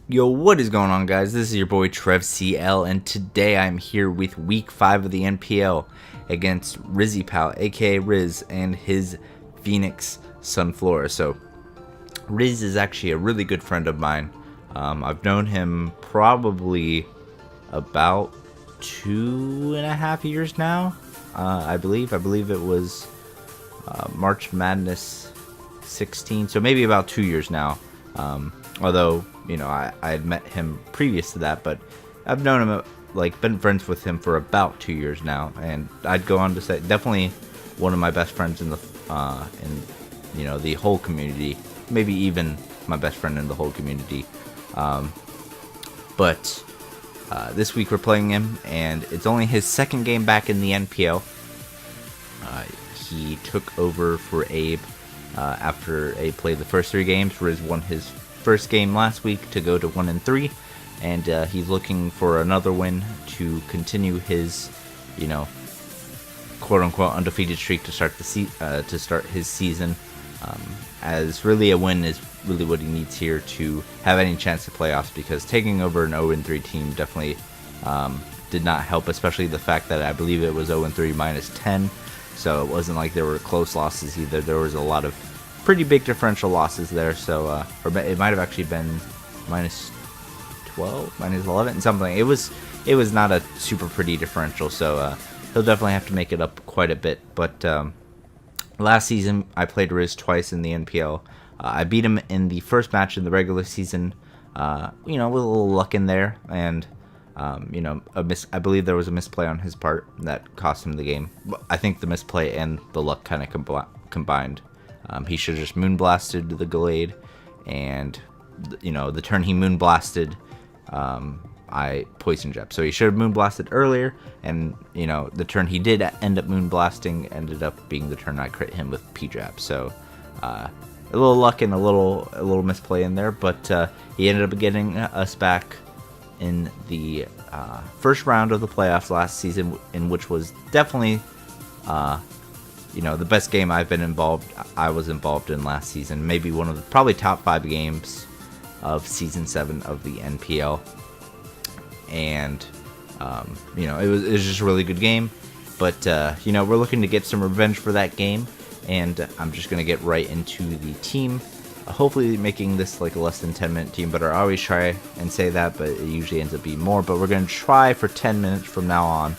Yo, what is going on, guys? This is your boy TrevCL, and today I'm here with week 5 of the NPL against RizzyPOW, aka Riz, and his Phoenix Sunfloras. So, Riz is actually a really good friend of mine. I've known him probably about 2.5 years now. I believe it was March Madness 16, so maybe about 2 years now. Although, you know, I had met him previous to that, but I've known him, been friends with him for about 2 years now, and I'd go on to say definitely one of my best friends in the the whole community, maybe even my best friend in the whole community. But this week we're playing him, and it's only his second game back in the NPL. He took over for Abe after Abe played the first 3 games. Riz won his first game last week to go to 1-3, and he's looking for another win to continue his, quote-unquote undefeated streak to start his season. As really a win is really what he needs here to have any chance to playoffs, because taking over an 0-3 team definitely did not help, especially the fact that I believe it was 0-3 minus 10, so it wasn't like there were close losses either. There was a lot of pretty big differential losses there, so or it might have actually been minus 12, minus 11, something. It was not a super pretty differential, so he'll definitely have to make it up quite a bit. But last season I played Riz twice in the NPL. I beat him in the first match in the regular season, with a little luck in there, and I believe there was a misplay on his part that cost him the game. I think the misplay and the luck kind of combined. He should have just moonblasted the Glade, and the turn he moonblasted, I poison jab. So he should have moonblasted earlier, and the turn he did end up moonblasting ended up being the turn I crit him with P jab. So a little luck and a little misplay in there, but he ended up getting us back in the first round of the playoffs last season, in which was definitely the best game I was involved in last season. Maybe one of the probably top 5 games of season 7 of the NPL. And it was just a really good game. But we're looking to get some revenge for that game, and I'm just gonna get right into the team. Hopefully making this like a less than 10-minute team, but I always try and say that, but it usually ends up being more. But we're gonna try for 10 minutes from now on.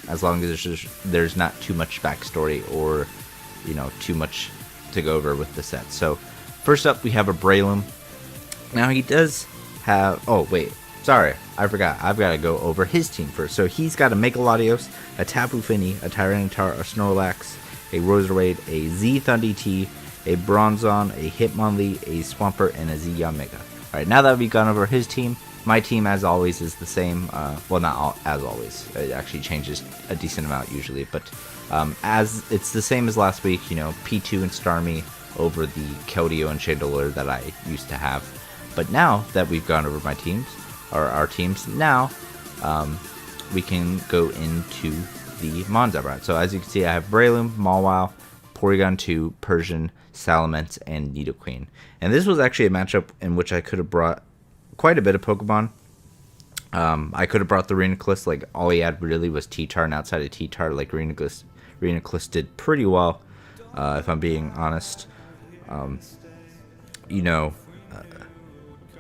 As long as there's not too much backstory or too much to go over with the set. So first up we have a Braylum. Now he does have, I forgot, I've got to go over his team first. So he's got a Megalodios, a Tapu Fini, a Tyranitar, a Snorlax, a Roserade, a Z Thunder T, a Bronzong, a Hitmonlee, a Swampert, and a Z YANMEGA. Alright, now that we've gone over his team, my team, as always, is the same. Well, not as always. It actually changes a decent amount usually, but as it's the same as last week. P2 and Starmie over the Keldeo and Chandelure that I used to have. But now that we've gone over our teams, now we can go into the Monza route. So as you can see, I have Breloom, Mawile, Porygon 2, Persian, Salamence, and Nidoqueen. And this was actually a matchup in which I could have brought quite a bit of Pokemon. I could have brought the Rhenaclist. Like, all he had really was T-Tar, and outside of T-Tar, like, Rhenaclist did pretty well, if I'm being honest.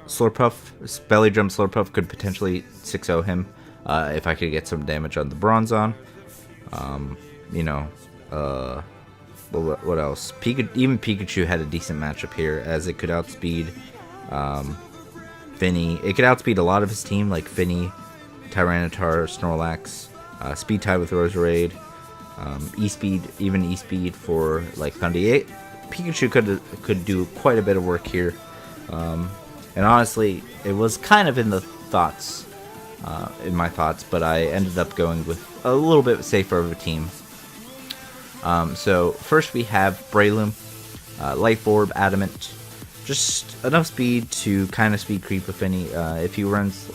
Slurpuff, Belly Drum Slurpuff could potentially 6-0 him, if I could get some damage on the Bronzong. What else? Even Pikachu had a decent matchup here, as it could outspeed Finny. It could outspeed a lot of his team, like Finny, Tyranitar, Snorlax, Speed Type with Roserade, E-Speed for like Thundy. Pikachu could do quite a bit of work here, and honestly, it was kind of in my thoughts, but I ended up going with a little bit safer of a team. So first we have Breloom, Life Orb, Adamant. Just enough speed to kind of speed creep with any. If he runs,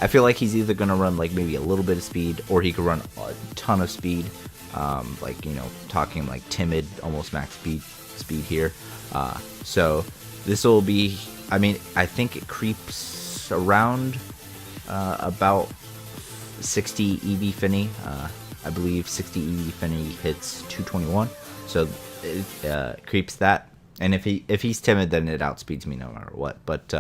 I feel like he's either gonna run like maybe a little bit of speed, or he could run a ton of speed. Talking like timid, almost max speed here. So this will be I mean, I think it creeps around about 60 EV Finny. I believe 60 EV Finny hits 221, so it creeps that. And if he's timid, then it outspeeds me no matter what. But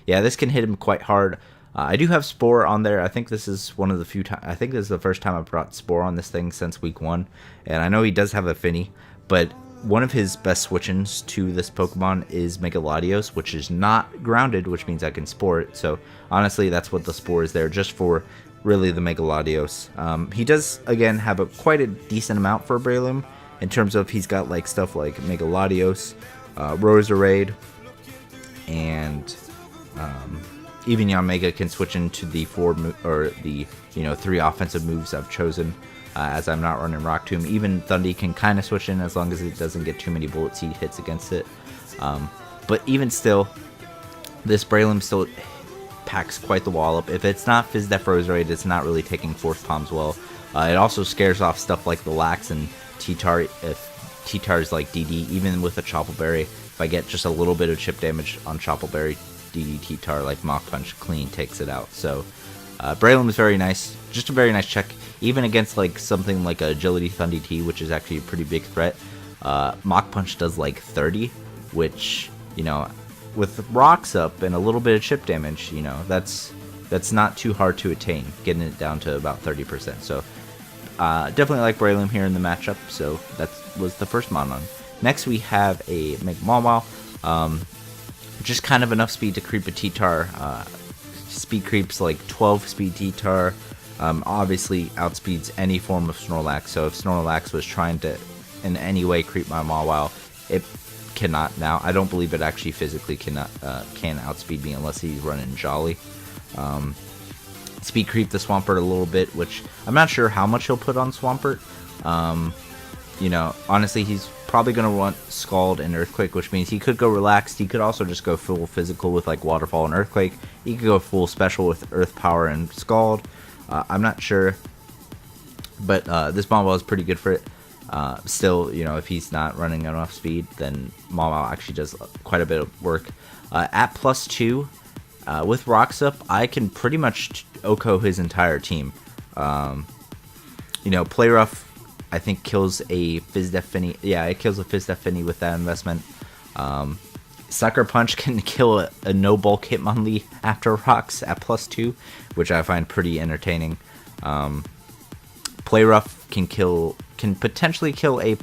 yeah, this can hit him quite hard. I do have Spore on there. I think this is one of the few times. I think this is the first time I've brought Spore on this thing since week 1. And I know he does have a Finny, but one of his best switch-ins to this Pokemon is Mega Latios, which is not grounded, which means I can Spore it. So honestly, that's what the Spore is there, just for really the Mega Latios. He does, again, have quite a decent amount for Breloom, in terms of he's got like stuff like Mega Latios, Roserade, and even YANMEGA can switch into the 3 offensive moves I've chosen, as I'm not running Rock Tomb. Even Thundy can kind of switch in as long as it doesn't get too many Bullet Seed hits against it. But even still, this Breloom still packs quite the wallop. If it's not Fizz Def Roserade, it's not really taking Force Palms well. It also scares off stuff like the Lax and T-Tar. If T-Tar's like DD, even with a Chople Berry, if I get just a little bit of chip damage on Chople Berry, DD T-Tar like Mach Punch clean takes it out. So Breloom is very nice, just a very nice check, even against like something like Agility Thundy T, which is actually a pretty big threat. Mach Punch does like 30, which, you know, with rocks up and a little bit of chip damage, you know, that's not too hard to attain, getting it down to about 30%. So definitely like Breloom here in the matchup. So that was the first Monon. Next we have a Mega Mawile. Just kind of enough speed to creep a T-Tar. Speed creeps like 12 speed T-Tar. Obviously outspeeds any form of Snorlax. So if Snorlax was trying to in any way creep my Mawile, it cannot now. I don't believe it actually physically can outspeed me unless he's running Jolly. Speed creep the Swampert a little bit, which I'm not sure how much he'll put on Swampert. You know, honestly, he's probably going to want Scald and Earthquake, which means he could go relaxed. He could also just go full physical with like Waterfall and Earthquake. He could go full special with Earth Power and Scald. I'm not sure, but this Mawile is pretty good for it. Still, you know, if he's not running enough speed, then Mawile actually does quite a bit of work. At +2, with Rocks Up, I can pretty much OHKO his entire team. You know, Play Rough, I think, kills a Fizz Def Finny. Yeah, it kills a Fizz Def Finny with that investment. Sucker Punch can kill a no bulk Hitmonlee after rocks at +2, which I find pretty entertaining. Play Rough can potentially kill a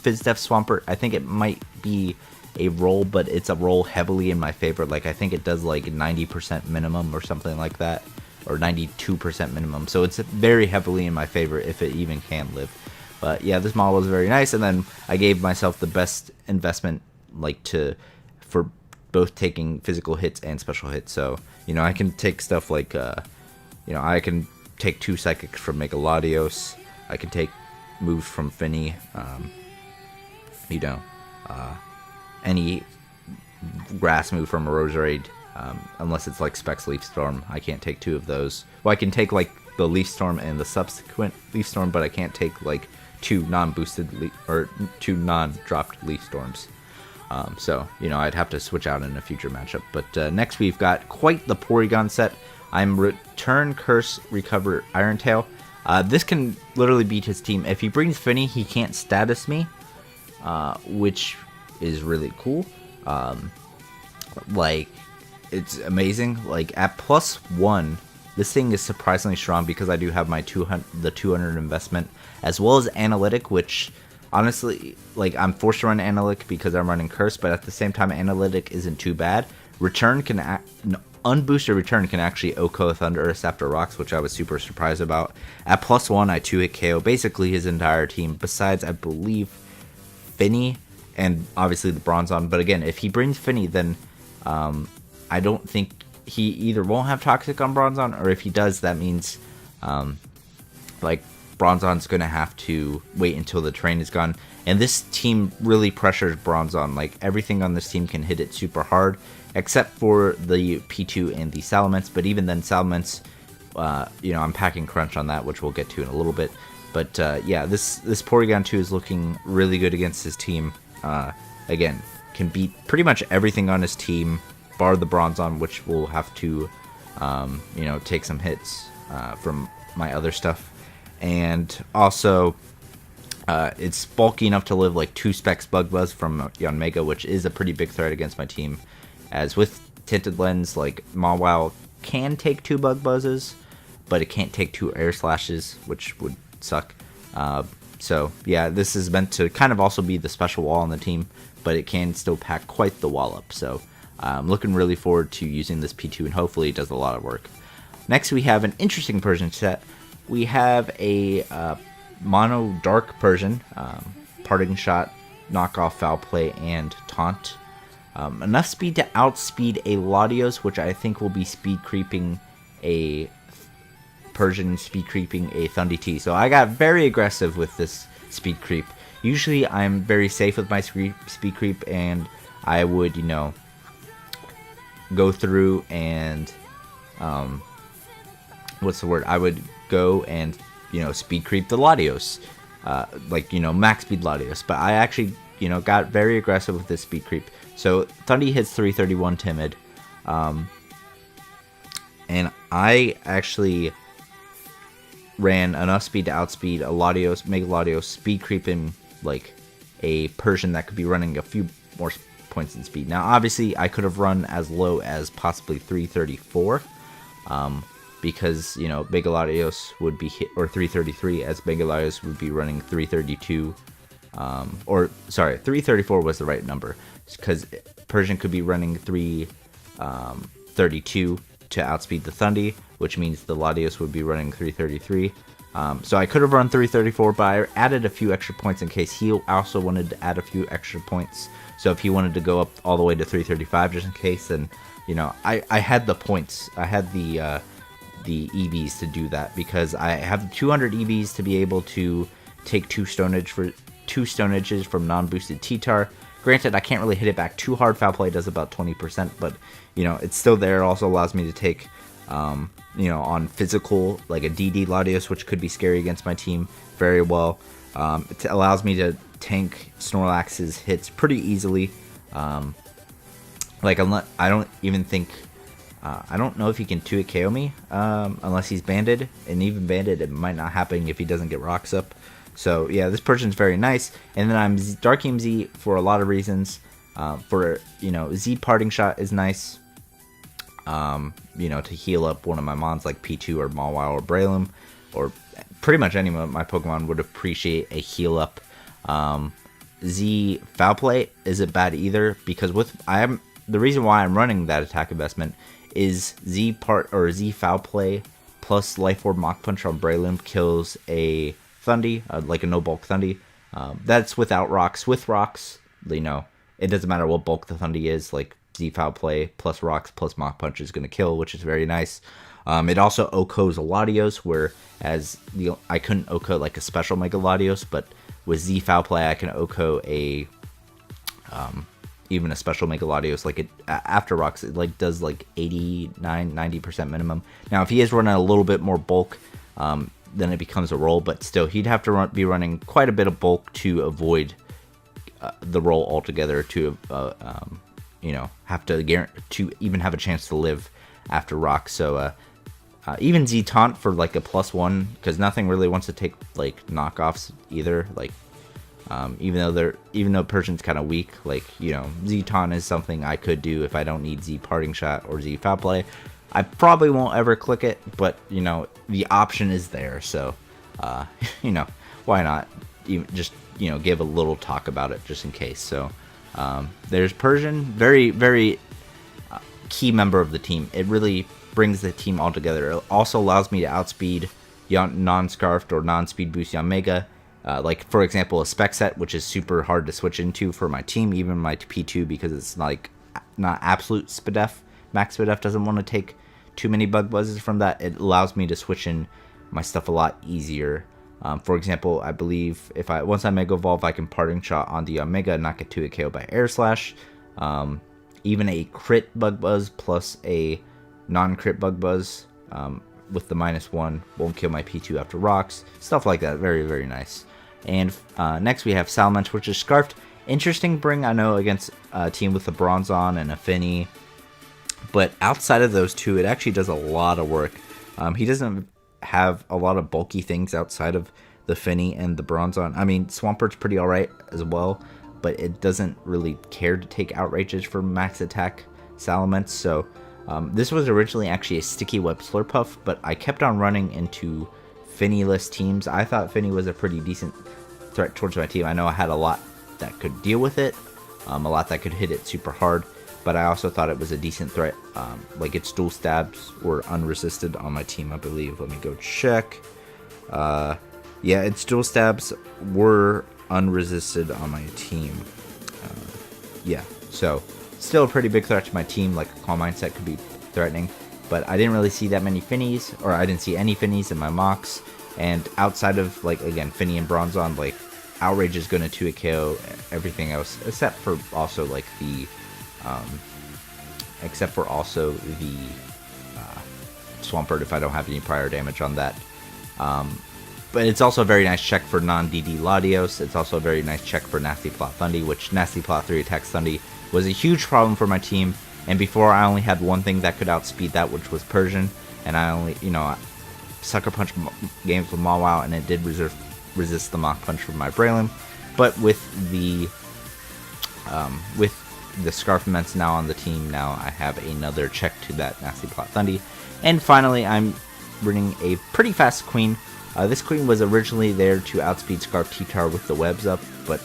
Fizz Def Swampert. I think it might be a roll, but it's a roll heavily in my favor. Like, I think it does like 90% minimum or something like that, or 92% minimum. So it's very heavily in my favor if it even can live. But yeah, this model was very nice, and then I gave myself the best investment, like, for both taking physical hits and special hits. So, you know, I can take stuff like, you know, I can take 2 Psychics from Mega Latios. I can take moves from Finny. You know, any grass move from a Roserade, unless it's like Specs Leaf Storm. I can't take 2 of those. Well, I can take like the Leaf Storm and the subsequent Leaf Storm, but I can't take like 2 non-boosted or 2 non-dropped Leaf Storms. So, you know, I'd have to switch out in a future matchup. But next we've got quite the Porygon set. I'm Return, Curse, Recover, Iron Tail. This can literally beat his team. If he brings Finny, he can't status me, which is really cool. Like, it's amazing. Like, at +1, this thing is surprisingly strong because I do have my 200 investment, as well as Analytic, which honestly, like, I'm forced to run Analytic because I'm running Curse, but at the same time, Analytic isn't too bad. Return can unboosted Return can actually OHKO Thundurus after rocks, which I was super surprised about. At +1, I 2-hit KO basically his entire team, besides, I believe, Finny and obviously the Bronzong. But again, if he brings Finny, then I don't think he either won't have Toxic on Bronzong, or if he does, that means like Bronzong's gonna have to wait until the terrain is gone. And this team really pressures Bronzong. Like, everything on this team can hit it super hard, except for the P2 and the Salamence. But even then, Salamence, you know, I'm packing Crunch on that, which we'll get to in a little bit. But yeah, this Porygon 2 is looking really good against his team. Again, can beat pretty much everything on his team. bar the bronze on, which will have to, you know, take some hits from my other stuff. And also, it's bulky enough to live like 2 specs bug buzz from YANMEGA, which is a pretty big threat against my team. As with tinted lens, like Mawile can take 2 bug buzzes, but it can't take 2 air slashes, which would suck. So yeah, this is meant to kind of also be the special wall on the team, but it can still pack quite the wallop. So I'm looking really forward to using this P2, and hopefully it does a lot of work. Next, we have an interesting Persian set. We have a mono dark Persian, parting shot, knockoff, foul play, and taunt. Enough speed to outspeed a Latios, which I think will be speed creeping a Persian, speed creeping a Thundy T. So I got very aggressive with this speed creep. Usually I'm very safe with my speed creep, and I would, you know, go through and what's the word? I would go and, you know, speed creep the Latios, like, you know, max speed Latios. But I actually, you know, got very aggressive with this speed creep. So Thundy hits 331 timid, and I actually ran enough speed to outspeed a Latios, Mega Latios, speed creeping like a Persian that could be running a few more points in speed. Now, obviously, I could have run as low as possibly 334, because, you know, Mega Latios would be hit, or 333, as Mega Latios would be running 332, or sorry, 334 was the right number, because Persian could be running 332 to outspeed the Thundy, which means the Latios would be running 333. So I could have run 334, but I added a few extra points in case he also wanted to add a few extra points. So if he wanted to go up all the way to 335 just in case, then, you know, I had the points. I had the EVs to do that, because I have 200 EVs to be able to take 2 stonages from non-boosted T-Tar. Granted, I can't really hit it back too hard. Foul play does about 20%, but, you know, it's still there. It also allows me to take, you know, on physical, like a DD Latios, which could be scary against my team very well. It allows me to tank Snorlax's hits pretty easily. Like, I don't even think, I don't know if he can 2-hit KO me, unless he's banded, and even banded, it might not happen if he doesn't get rocks up. So yeah, this Persian's very nice. And then I'm Darking Z for a lot of reasons. For, you know, Z parting shot is nice. You know, to heal up one of my mons like P2 or Mawile or Breloom, or pretty much any of my Pokemon would appreciate a heal up. Z foul play isn't bad either, because the reason why I'm running that attack investment is Z foul play plus Life Orb Mach Punch on Breloom kills a Thundy, like a no bulk Thundy. That's without rocks. With rocks, you know, it doesn't matter what bulk the Thundy is. Like Z foul play plus rocks plus Mach Punch is going to kill, which is very nice. It also OHKOs a Latios, whereas I couldn't OHKO like a special Mega Latios, but with Z foul play I can OHKO a even a special Mega Latios. Like, it after rocks, it like does like 89-90% minimum. Now if he is running a little bit more bulk, then it becomes a roll, but still he'd have to be running quite a bit of bulk to avoid the roll altogether, to you know, have to even have a chance to live after rock. So even Z taunt for like a +1, because nothing really wants to take like knockoffs either. Like, even though Persian's kind of weak, like, you know, Z taunt is something I could do if I don't need Z parting shot or Z foul play. I probably won't ever click it, but, you know, the option is there. So, you know, why not even just, you know, give a little talk about it just in case. So, there's Persian, very, very key member of the team. It really brings the team all together. It also allows me to outspeed non-scarfed or non-speed boost YANMEGA. Like, for example, a spec set, which is super hard to switch into for my team, even my P2, because it's like not absolute SPDF. Max SPDF doesn't want to take too many bug buzzes from that. It allows me to switch in my stuff a lot easier. For example, I believe once I Mega Evolve, I can parting shot on the Omega and not get 2-hit KO by Air Slash. Even a crit bug buzz plus a non-crit bug buzz with the -1 won't kill my P2 after rocks. Stuff like that. Very, very nice. And next we have Salamence, which is Scarfed. Interesting bring, I know, against a team with a Bronzong and a Finny. But outside of those two, it actually does a lot of work. He doesn't have a lot of bulky things outside of the Finny and the Bronzon. I mean, Swampert's pretty alright as well, but it doesn't really care to take Outrages for max attack Salamence. So this was originally actually a Sticky Web Slurpuff, but I kept on running into Finny-less teams. I thought Finny was a pretty decent threat towards my team. I know I had a lot that could deal with it, a lot that could hit it super hard, but I also thought it was a decent threat. Like its dual stabs were unresisted on my team, I believe. Let me go check. Yeah, its dual stabs were unresisted on my team. Yeah, so still a pretty big threat to my team. Like a Calm Mindset could be threatening, but I didn't really see that many Finnies, or I didn't see any Finnies in my mocks. And outside of, like, again, Finny and Bronzon, like, Outrage is going to 2-hit KO everything else, except for also, like, the Swampert if I don't have any prior damage on that. But it's also a very nice check for non-DD Latios. It's also a very nice check for Nasty Plot Thundy, which Nasty Plot 3 attacks Thundy was a huge problem for my team. And before, I only had one thing that could outspeed that, which was Persian. And I only, Sucker Punch games with Mawile, and it did resist the Mach Punch from my Breloom. But with the Scarfiments now on the team, now I have another check to that Nasty Plot Thundy. And finally, I'm running a pretty fast Queen. This Queen was originally there to outspeed Scarf T-Tar with the webs up, but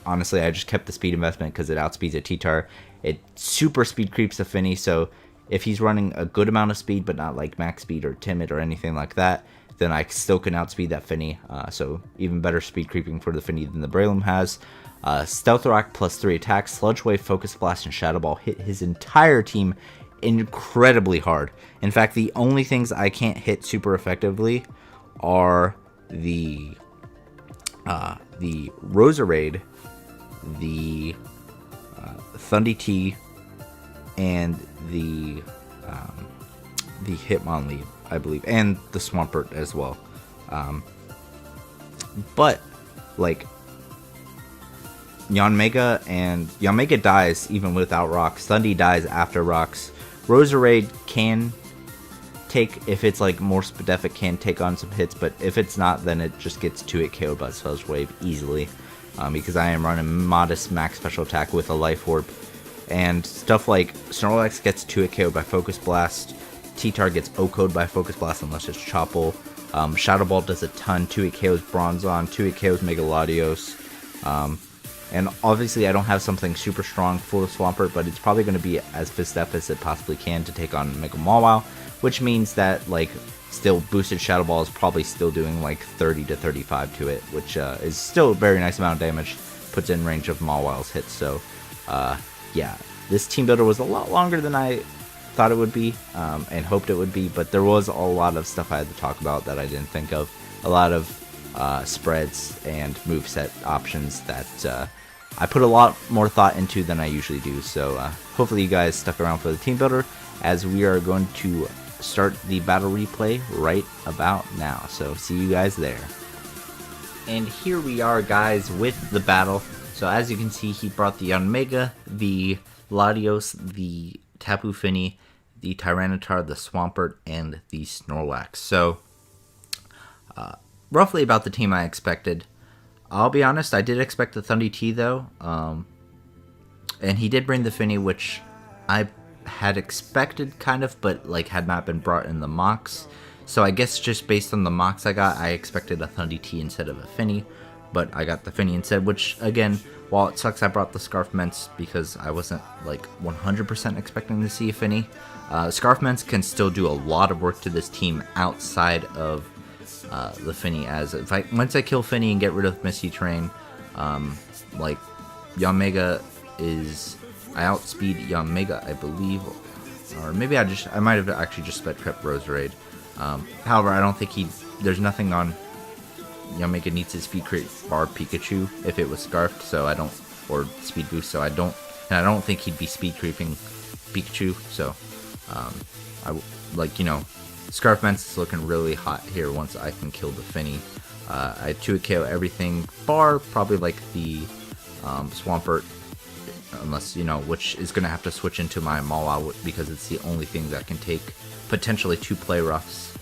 honestly, I just kept the speed investment because it outspeeds a T-Tar. It super speed creeps a Finny, so if he's running a good amount of speed, but not like max speed or timid or anything like that, then I still can outspeed that Finny. So even better speed creeping for the Finny than the Breloom has. Stealth Rock plus 3 attacks, Sludge Wave, Focus Blast, and Shadow Ball hit his entire team incredibly hard. In fact, the only things I can't hit super effectively are the Roserade, the Thundy T, and the Hitmonlee, I believe, and the Swampert as well. But like YANMEGA dies even without rocks. Thundy dies after rocks. Roserade can take, if it's like more Spadefic, can take on some hits, but if it's not, then it just gets 2-hit KO'd by Sludge Wave easily. Because I am running modest max special attack with a Life Orb. And stuff like Snorlax gets 2-hit KO'd by Focus Blast. T-Tar gets OHKO'd by Focus Blast unless it's Chople. Shadow Ball does a ton. 2-hit KOs Bronzon, 2-hit KOs Mega Latios. And obviously I don't have something super strong for the Swampert, but it's probably going to be as Fistef as it possibly can to take on Mega Mawile, which means that like still boosted Shadow Ball is probably still doing like 30 to 35 to it, which is still a very nice amount of damage, puts in range of Mawile's hits. So yeah, this team builder was a lot longer than I thought it would be and hoped it would be, but there was a lot of stuff I had to talk about that I didn't think of. A lot of spreads and moveset options that I put a lot more thought into than I usually do. So hopefully you guys stuck around for the team builder, as we are going to start the battle replay right about now. So see you guys there. And here we are, guys, with the battle. So as you can see, he brought the YANMEGA, the Latios, the Tapu Fini, the Tyranitar, the Swampert, and the Snorlax. So roughly about the team I expected. I'll be honest, I did expect the Thundy T though, and he did bring the Finny, which I had expected kind of, but like had not been brought in the mocks. So I guess just based on the mocks I got, I expected a Thundy T instead of a Finny, but I got the Finny instead, which again, while it sucks I brought the Scarfiments because I wasn't like 100% expecting to see a Finny, Scarfiments can still do a lot of work to this team outside of the Finny, as if once I kill Finny and get rid of Misty Terrain, like YANMEGA is, I outspeed YANMEGA, I believe, or maybe I might have actually just sped trip Roserade. However, I don't think there's nothing on YANMEGA needs his speed create bar Pikachu if it was scarfed, so I don't, or speed boost, so I don't think he'd be speed creeping Pikachu. So Scarfiments is looking really hot here once I can kill the Finny. I 2-hit KO everything bar probably like the Swampert unless, you know, which is going to have to switch into my Mawa because it's the only thing that can take potentially 2 play roughs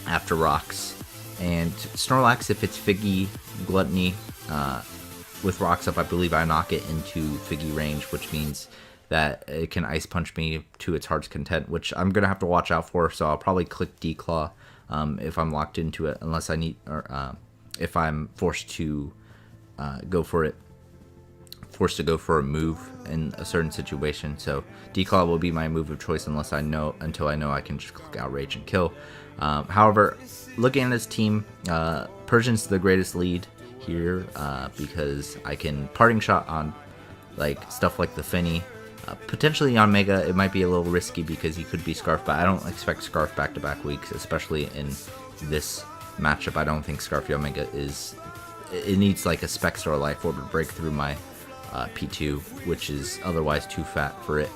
after rocks. And Snorlax, if it's Figgy, Gluttony, with rocks up, I believe I knock it into Figgy range, which means that it can Ice Punch me to its heart's content, which I'm going to have to watch out for, so I'll probably click Declaw if I'm locked into it, unless I need, or if I'm forced to go for it. Forced to go for a move in a certain situation. So Declaw will be my move of choice until I know I can just click Outrage and kill. However, looking at his team, Persian's the greatest lead here because I can Parting Shot on like stuff like the Finny. Potentially on Mega, it might be a little risky because he could be Scarf, but I don't expect Scarf back-to-back weeks, especially in this matchup. I don't think Scarf Mega is... It needs like a Specs or a Life Orb to break through my P2, which is otherwise too fat for it.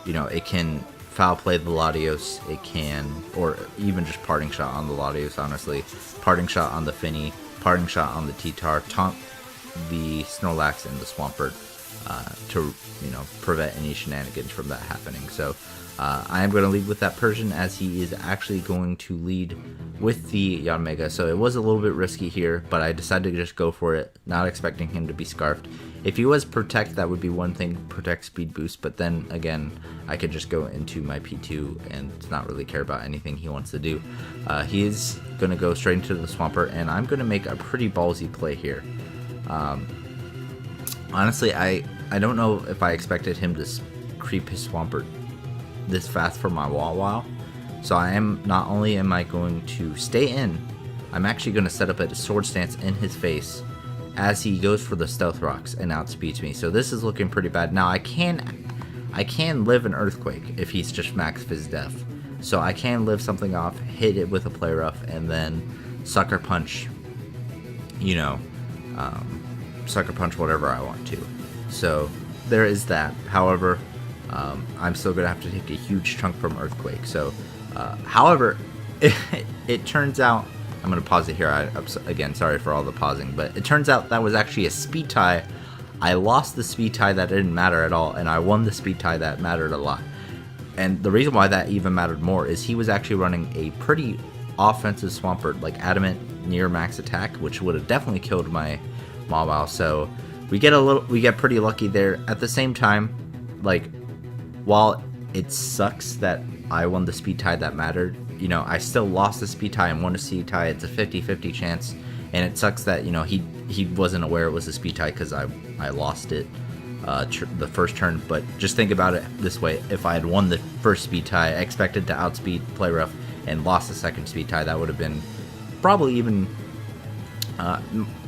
You know, it can foul play the Latios, it can, or even just Parting Shot on the Latios, honestly. Parting Shot on the Finny, Parting Shot on the T-Tar, taunt the Snorlax and the Swampert to, you know, prevent any shenanigans from that happening. So I am going to lead with that Persian, as he is actually going to lead with the YANMEGA. So it was a little bit risky here, but I decided to just go for it, not expecting him to be Scarfed. If he was Protect, that would be one thing, Protect Speed Boost, but then again, I could just go into my P2 and not really care about anything he wants to do. He is going to go straight into the Swampert, and I'm going to make a pretty ballsy play here. Honestly, I don't know if I expected him to creep his Swampert this fast for my Wow. So I am, not only am I going to stay in, I'm actually going to set up a Sword Stance in his face as he goes for the Stealth Rocks and outspeeds me. So this is looking pretty bad. Now I can live an Earthquake if he's just max Fizz Def. So I can live something off, hit it with a Play Rough, and then Sucker Punch, you know, Sucker Punch whatever I want to. So there is that. However, I'm still going to have to take a huge chunk from Earthquake. So, however, it turns out, I'm going to pause it here. Again, sorry for all the pausing, but it turns out that was actually a speed tie. I lost the speed tie that didn't matter at all, and I won the speed tie that mattered a lot. And the reason why that even mattered more is he was actually running a pretty offensive Swampert, like Adamant near max attack, which would have definitely killed my Mawile. So we get pretty lucky there. At the same time, like, while it sucks that I won the speed tie that mattered, you know, I still lost the speed tie and won a speed tie. It's a 50-50 chance, and it sucks that, you know, he wasn't aware it was a speed tie because I lost it the first turn. But just think about it this way: if I had won the first speed tie, I expected to outspeed Play Rough, and lost the second speed tie, that would have been probably even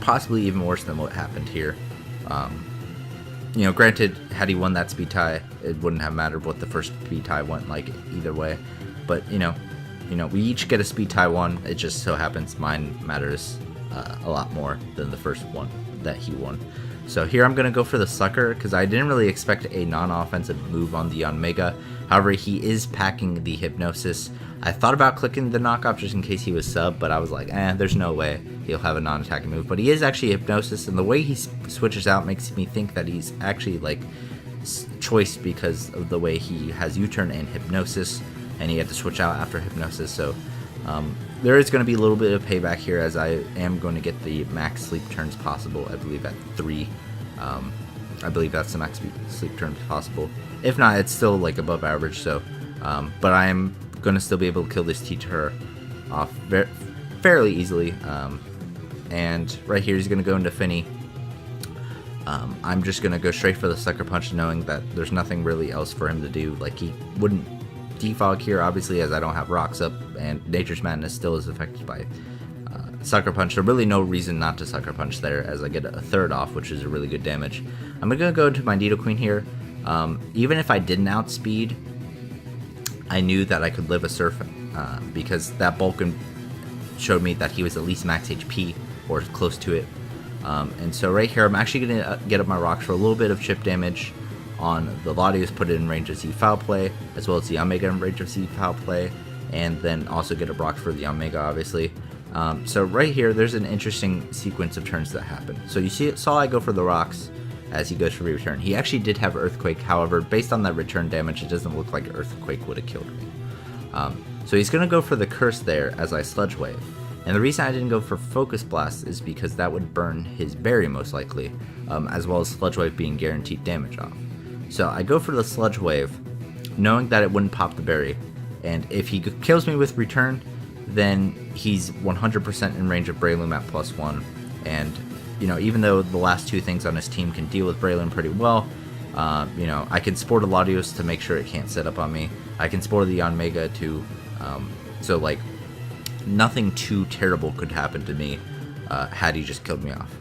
possibly even worse than what happened here. You know, granted, had he won that speed tie, it wouldn't have mattered what the first speed tie went like either way. But you know, we each get a speed tie one. It just so happens mine matters a lot more than the first one that he won. So here I'm gonna go for the Sucker because I didn't really expect a non-offensive move on the YANMEGA. However, he is packing the Hypnosis. I thought about clicking the knockoff just in case he was sub, but I was like, there's no way he'll have a non-attacking move. But he is actually Hypnosis, and the way he switches out makes me think that he's actually like choice because of the way he has U-turn and Hypnosis, and he had to switch out after Hypnosis. So there is going to be a little bit of payback here, as I am going to get the max sleep turns possible. I believe at 3. I believe that's the max sleep turns possible. If not, it's still like above average. So, but I am going to still be able to kill this T-Tur off fairly easily. And right here, he's going to go into Finny. I'm just going to go straight for the Sucker Punch, knowing that there's nothing really else for him to do. Like, he wouldn't defog here, obviously, as I don't have rocks up, and Nature's Madness still is affected by Sucker Punch. So really no reason not to Sucker Punch there, as I get a third off, which is a really good damage. I'm going to go into my Nidoqueen here. Even if I didn't outspeed, I knew that I could live a Surf because that Vulcan showed me that he was at least max HP or close to it. And so right here, I'm actually going to get up my rocks for a little bit of chip damage on the Latios, put it in range of Z Foul Play, as well as the YANMEGA in range of Z Foul Play, and then also get a rock for the YANMEGA, obviously. So right here, there's an interesting sequence of turns that happen. So you saw I go for the rocks as he goes for return. He actually did have Earthquake, however, based on that return damage, it doesn't look like Earthquake would have killed me. So he's going to go for the Curse there as I Sludge Wave. And the reason I didn't go for Focus Blast is because that would burn his berry most likely, as well as Sludge Wave being guaranteed damage off. So I go for the Sludge Wave, knowing that it wouldn't pop the berry, and if he kills me with return, then he's 100% in range of Breloom at +1, and even though the last two things on his team can deal with Breloom pretty well, I can Spore the Latios to make sure it can't set up on me. I can Spore the YANMEGA to, so like, nothing too terrible could happen to me had he just killed me off.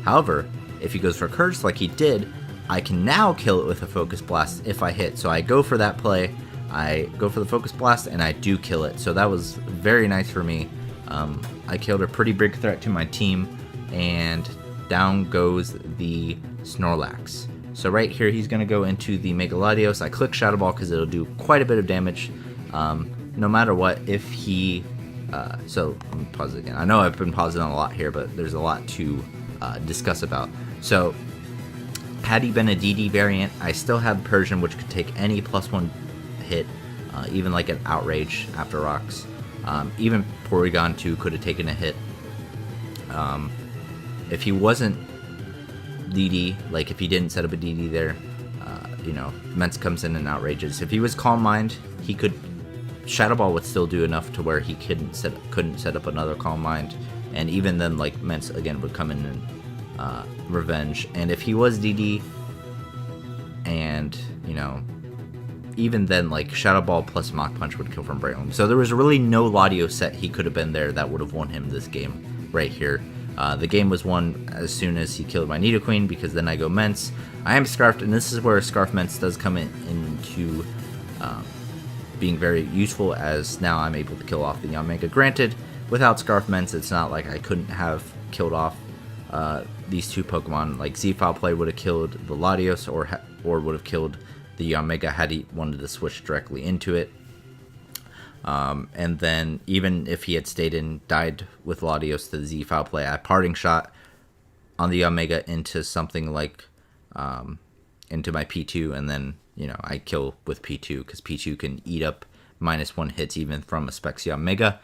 However, if he goes for Curse like he did, I can now kill it with a Focus Blast if I hit. So I go for that play, I go for the Focus Blast, and I do kill it. So that was very nice for me. I killed a pretty big threat to my team, and down goes the Snorlax. So right here, he's going to go into the Mega Latios. I click Shadow Ball because it'll do quite a bit of damage no matter what. If he... so let me pause it again. I know I've been pausing on a lot here, but there's a lot to discuss about. So had he been a DD variant, I still have Persian, which could take any +1 hit, even like an Outrage after rocks. Even Porygon 2 could have taken a hit. If he wasn't DD, like if he didn't set up a DD there, Mence comes in and outrages. If he was Calm Mind, he could... Shadow Ball would still do enough to where he couldn't set up another Calm Mind, and even then, like, Mence again would come in and revenge. And if he was DD, and even then, like, Shadow Ball plus Mach Punch would kill from Breloom. So there was really no Latios set he could have been there that would have won him this game right here. The game was won as soon as he killed my Nidoqueen, because then I go Mence. I am Scarfed, and this is where Scarf Mence does come into being very useful, as now I'm able to kill off the YANMEGA. Granted, without Scarf Mence, it's not like I couldn't have killed off these two Pokemon. Like Z-Foul play would have killed the Latios, or would have killed the YANMEGA had he wanted to switch directly into it. And then even if he had stayed and died with Latios to the Z-Foul play, I Parting Shot on the YANMEGA into something like into my P2, and then I kill with P2, because P2 can eat up -1 hits even from a Specs YANMEGA.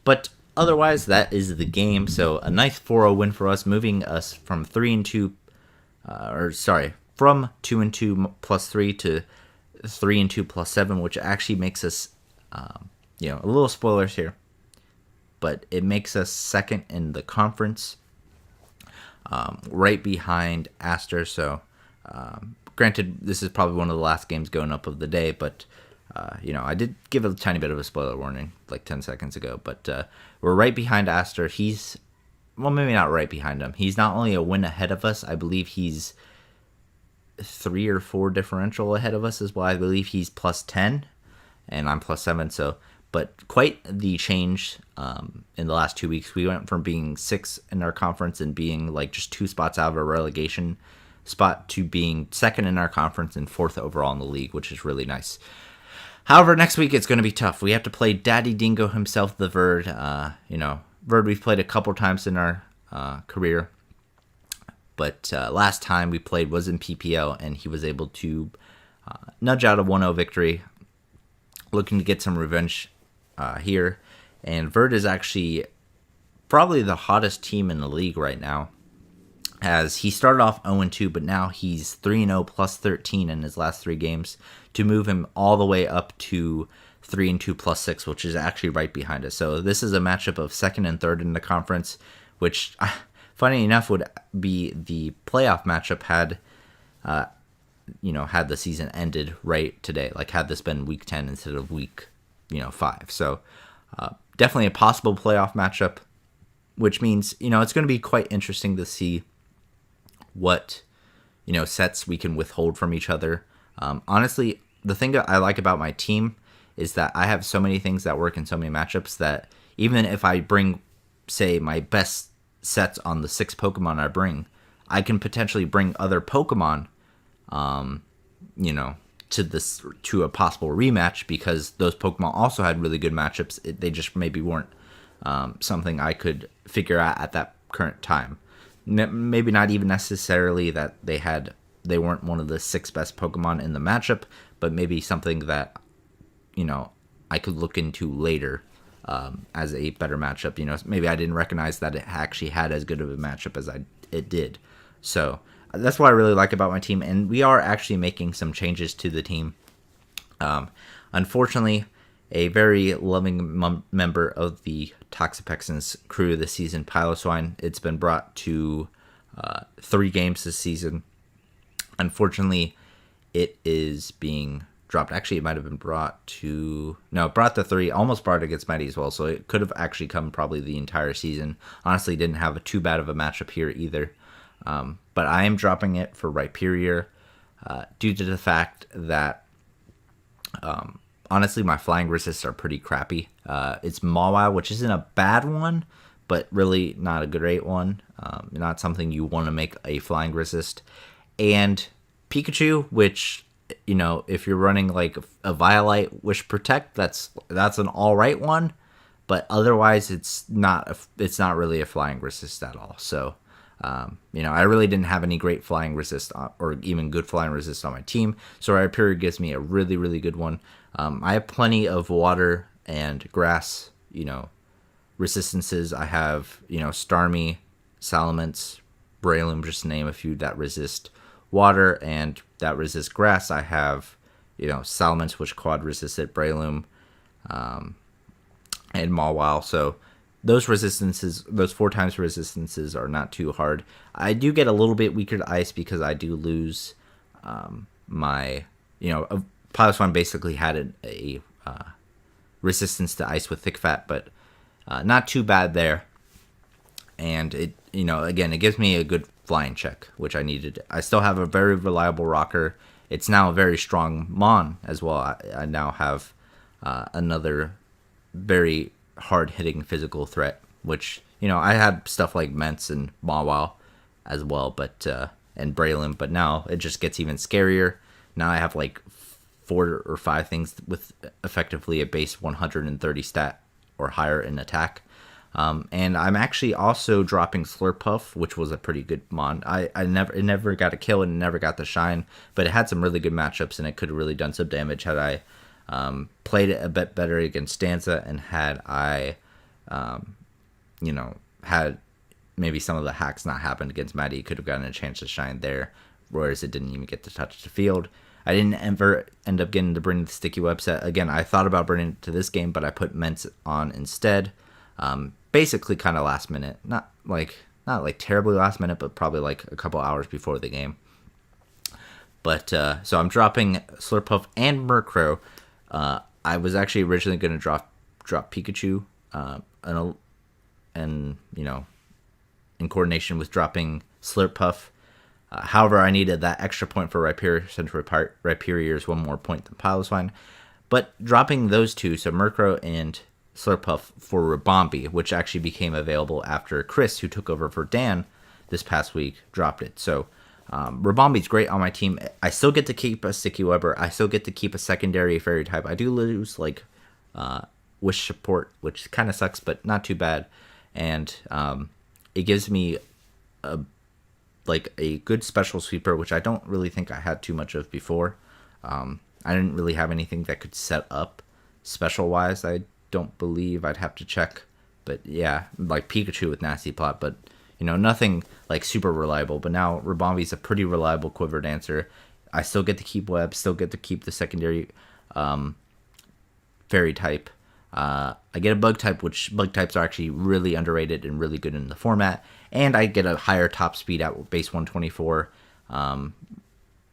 But otherwise, that is the game. So a nice 4-0 win for us, moving us from 3-2, from 2-2 +3 to 3-2 +7, which actually makes us, a little spoilers here, but it makes us second in the conference, right behind Aster. So, granted, this is probably one of the last games going up of the day, but, I did give a tiny bit of a spoiler warning like 10 seconds ago, but we're right behind Aster. Well, maybe not right behind him. He's not only a win ahead of us, I believe he's 3 or 4 differential ahead of us as well. I believe he's +10, and I'm +7, so, but quite the change in the last 2 weeks. We went from being 6 in our conference and being like just 2 spots out of a relegation spot to being 2nd in our conference and 4th overall in the league, which is really nice. However, next week it's going to be tough. We have to play Daddy Dingo himself, the Verd. Verd we've played a couple times in our career, but last time we played was in PPL, and he was able to nudge out a 1-0 victory, looking to get some revenge here. And Verd is actually probably the hottest team in the league right now, as he started off 0-2, but now he's 3-0 +13 in his last 3 games, to move him all the way up to 3-2 +6, which is actually right behind us. So this is a matchup of 2nd and 3rd in the conference, which, funny enough, would be the playoff matchup had the season ended right today. Like, had this been week 10 instead of week 5. So definitely a possible playoff matchup, which means it's going to be quite interesting to see what sets we can withhold from each other. Honestly, the thing that I like about my team is that I have so many things that work in so many matchups that even if I bring, say, my best sets on the 6 Pokemon I bring, I can potentially bring other Pokemon, to a possible rematch, because those Pokemon also had really good matchups. They just maybe weren't something I could figure out at that current time. Maybe not even necessarily that they weren't one of the 6 best Pokemon in the matchup, but maybe something that, I could look into later as a better matchup. Maybe I didn't recognize that it actually had as good of a matchup as it did. So that's what I really like about my team, and we are actually making some changes to the team. Unfortunately, a very loving member of the Toxapexans crew this season, Piloswine, it's been brought to 3 games this season. Unfortunately, it is being dropped. Actually, it might have been brought to 3. Almost brought against Mighty as well, so it could have actually come probably the entire season. Honestly, didn't have too bad of a matchup here either. But I am dropping it for Rhyperior due to the fact that honestly, my flying resists are pretty crappy. It's Mawile, which isn't a bad one, but really not a great one. Not something you want to make a flying resist. And Pikachu, which, if you're running like a Violite Wish Protect, that's an all right one. But otherwise, it's not really a flying resist at all. So, I really didn't have any great flying resist or even good flying resist on my team. So Rhyperior gives me a really, really good one. I have plenty of water and grass, resistances. I have, Starmie, Salamence, Breloom, just to name a few that resist water and that resist grass. I have, Salamence, which quad resisted Breloom, and Mawile. So those 4 times resistances are not too hard. I do get a little bit weaker to ice because I do lose my, Piloswine basically had a resistance to ice with Thick Fat, but not too bad there. And it, again, it gives me a good flying check, which I needed. I still have a very reliable rocker. It's now a very strong Mon as well. I now have another very hard-hitting physical threat, which, I had stuff like Mence and Mawile as well, but and Breloom, but now it just gets even scarier. Now I have like 4 or 5 things with effectively a base 130 stat or higher in attack. And I'm actually also dropping Slurpuff, which was a pretty good mon. It never got a kill and never got the shine, but it had some really good matchups and it could have really done some damage had I played it a bit better against Stanza, and had I, had maybe some of the hacks not happened against Maddie, could have gotten a chance to shine there, whereas it didn't even get to touch the field. I didn't ever end up getting to bring the Sticky Web set. Again, I thought about bringing it to this game, but I put Mence on instead. Basically kind of last minute. Not like terribly last minute, but probably like a couple hours before the game. But, so I'm dropping Slurpuff and Murkrow. I was actually originally going to drop Pikachu, and in coordination with dropping Slurpuff. However, I needed that extra point for Rhyperior, since Rhyperior is 1 more point than Piloswine. But dropping those 2, so Murkrow and Slurpuff, for Ribombee, which actually became available after Chris, who took over for Dan this past week, dropped it. So Ribombee's great on my team. I still get to keep a Sticky Webber. I still get to keep a secondary Fairy type. I do lose like Wish support, which kind of sucks, but not too bad. And it gives me a good special sweeper, which I don't really think I had too much of before. I didn't really have anything that could set up special wise. I don't believe. I'd have to check, but yeah, like Pikachu with Nasty Plot, but nothing like super reliable. But now Ribombee's a pretty reliable Quiver Dancer. I still get to keep Web, still get to keep the secondary Fairy type. I get a Bug type, which Bug types are actually really underrated and really good in the format. And I get a higher top speed at base 124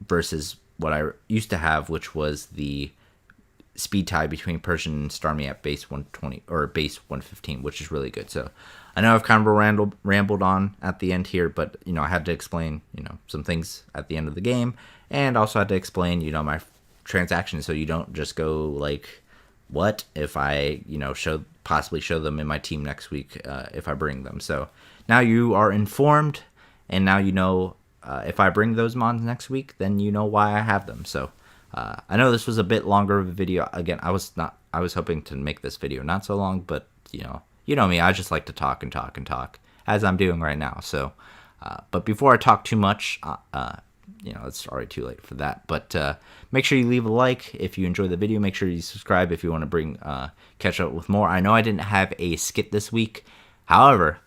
versus what I used to have, which was the speed tie between Persian and Starmie at base 120 or base 115, which is really good. So I know I've kind of rambled on at the end here, but I had to explain some things at the end of the game, and also had to explain my transactions, so you don't just go like, what if I possibly show them in my team next week if I bring them. So now you are informed, and now if I bring those mons next week, then why I have them. So I know this was a bit longer of a video. Again, I was hoping to make this video not so long, but you know me, I just like to talk and talk and talk, as I'm doing right now. So, but before I talk too much, you know, it's already too late for that. But make sure you leave a like if you enjoy the video. Make sure you subscribe if you want to catch up with more. I know I didn't have a skit this week. However,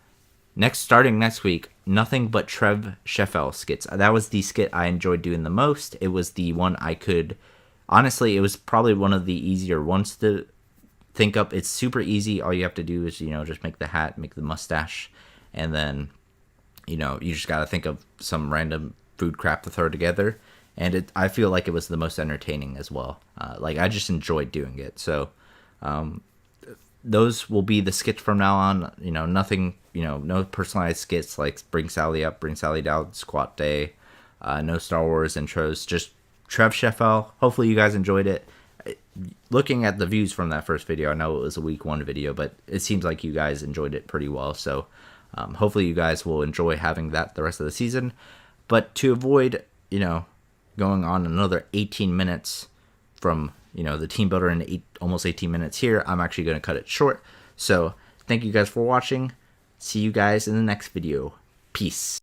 starting next week, nothing but TrevCL skits. That was the skit I enjoyed doing the most. It was the one I could, honestly, it was probably one of the easier ones to think up. It's super easy. All you have to do is, you know, just make the hat, make the mustache, and then, you know, you just got to think of some random food crap to throw together. And I feel like it was the most entertaining as well. Like, I just enjoyed doing it. So, those will be the skits from now on. You know, nothing, you know, no personalized skits like bring Sally up, bring Sally down, squat day, no Star Wars intros, just TrevCL. Hopefully you guys enjoyed it. Looking at the views from that first video, I know it was a week 1 video, but it seems like you guys enjoyed it pretty well. So hopefully you guys will enjoy having that the rest of the season. But to avoid, you know, going on another 18 minutes from, you know, the team builder in almost 18 minutes here, I'm actually going to cut it short. So thank you guys for watching. See you guys in the next video. Peace.